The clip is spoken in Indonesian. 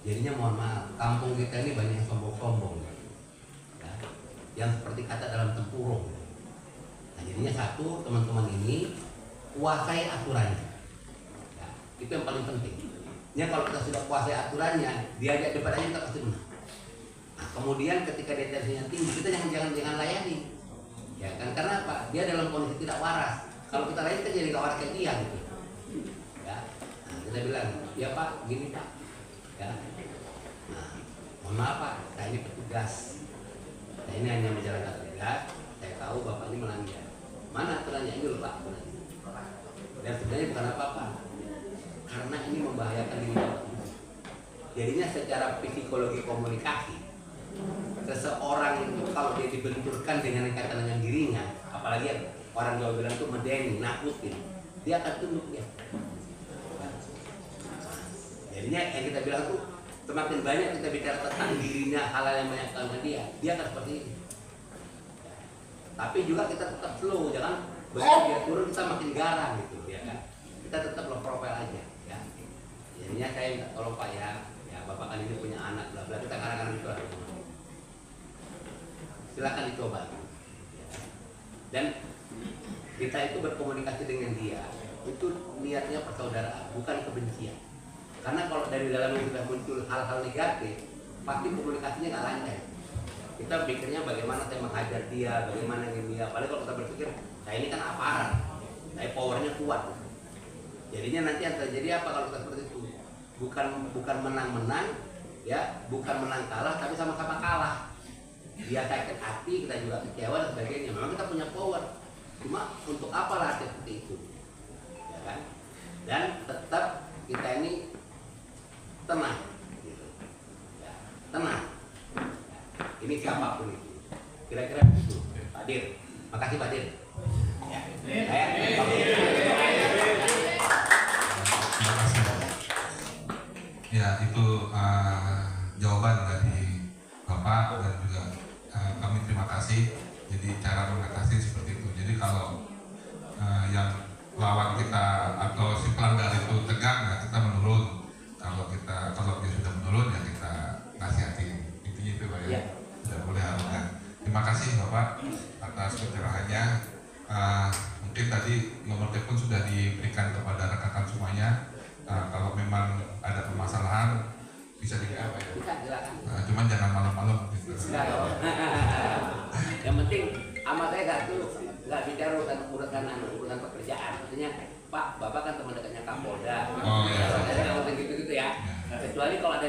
Jadinya mohon maaf, kampung kita ini banyak yang sombong-sombong, ya, yang seperti kata dalam tempurung. Nah, jadinya satu, teman-teman ini kuasai aturannya, ya, itu yang paling penting. Ya, kalau kita sudah kuasai aturannya, diajak debat aja kita pasti menang. Nah, kemudian ketika dia tensinya tinggi, kita jangan layani, ya kan? Karena apa? Dia dalam kondisi tidak waras. Kalau kita layani, kita jadi nggak waras kayak dia, gitu. Ya, nah, kita bilang, ya Pak, gini Pak, ya. Nah, mohon maaf Pak, saya ini petugas. Saya ini hanya menjalankan tugas. Saya tahu Bapak ini melanggar. Mana aturannya? Ini loh Pak. Dan sebenarnya bukan apa-apa, karena ini membahayakan diri Bapak. Jadinya secara psikologi komunikasi, seseorang itu kalau dia dibenturkan dengan kata yang giringan, apalagi orang Jawa bilang itu medeni, nakutin, dia akan tunduk dia. Jadinya yang kita bilang tuh, semakin banyak kita bicara tentang dirinya, hal yang banyak tentang dia akan seperti ini. Tapi juga kita tetap slow, jangan begitu dia turun kita makin garang gitu, ya kan? Kita tetap low profile aja, ya. Jadinya saya minta tolong Pak ya Bapak kan ini punya anak, bla bla, kita kadang-kadang itu harus. Silakan dicoba. Dan kita itu berkomunikasi dengan dia, itu niatnya persaudaraan, bukan kebencian. Karena kalau dari dalamnya sudah muncul hal-hal negatif, pasti komunikasinya nggak lancar. Kita pikirnya bagaimana saya menghajar dia, bagaimana ini dia. Padahal kalau kita berpikir, saya ini kan aparat, saya powernya kuat. Jadinya nanti yang terjadi apa kalau kita seperti itu? Bukan menang-menang, ya, bukan menang kalah, tapi sama-sama kalah. Dia sakit hati, kita juga kecewa dan sebagainya. Memang kita punya power, cuma untuk apa lah seperti itu, ya kan? Dan tetap kita ini tenang, gitu. Ya, tenang. Ya, ini siapapun itu. Kira-kira begitu, Pak Dir. Makasih Pak Dir. Ya, ya itu jawaban dari Bapak dan juga kami terima kasih. Jadi cara mengatasi seperti itu. Jadi kalau yang lawan kita atau si pelanggar itu tegang, ya kita menurun. Kalau dia sudah menurun, ya kita nasihati. Intinya itu Pak ya. Tidak boleh arogan. Terima kasih Bapak atas pencerahannya. Mungkin tadi nomor telepon sudah diberikan kepada rekan-rekan semuanya. Kalau memang ada permasalahan bisa di-WA Pak ya. Cuman jangan malam-malam gitu. Yang penting amat saya nggak bicara urusan pekerjaan. Maksudnya Pak, Bapak kan teman dekatnya Kapolda. Oh iya. Saya gitu ya. Kecuali kalau ada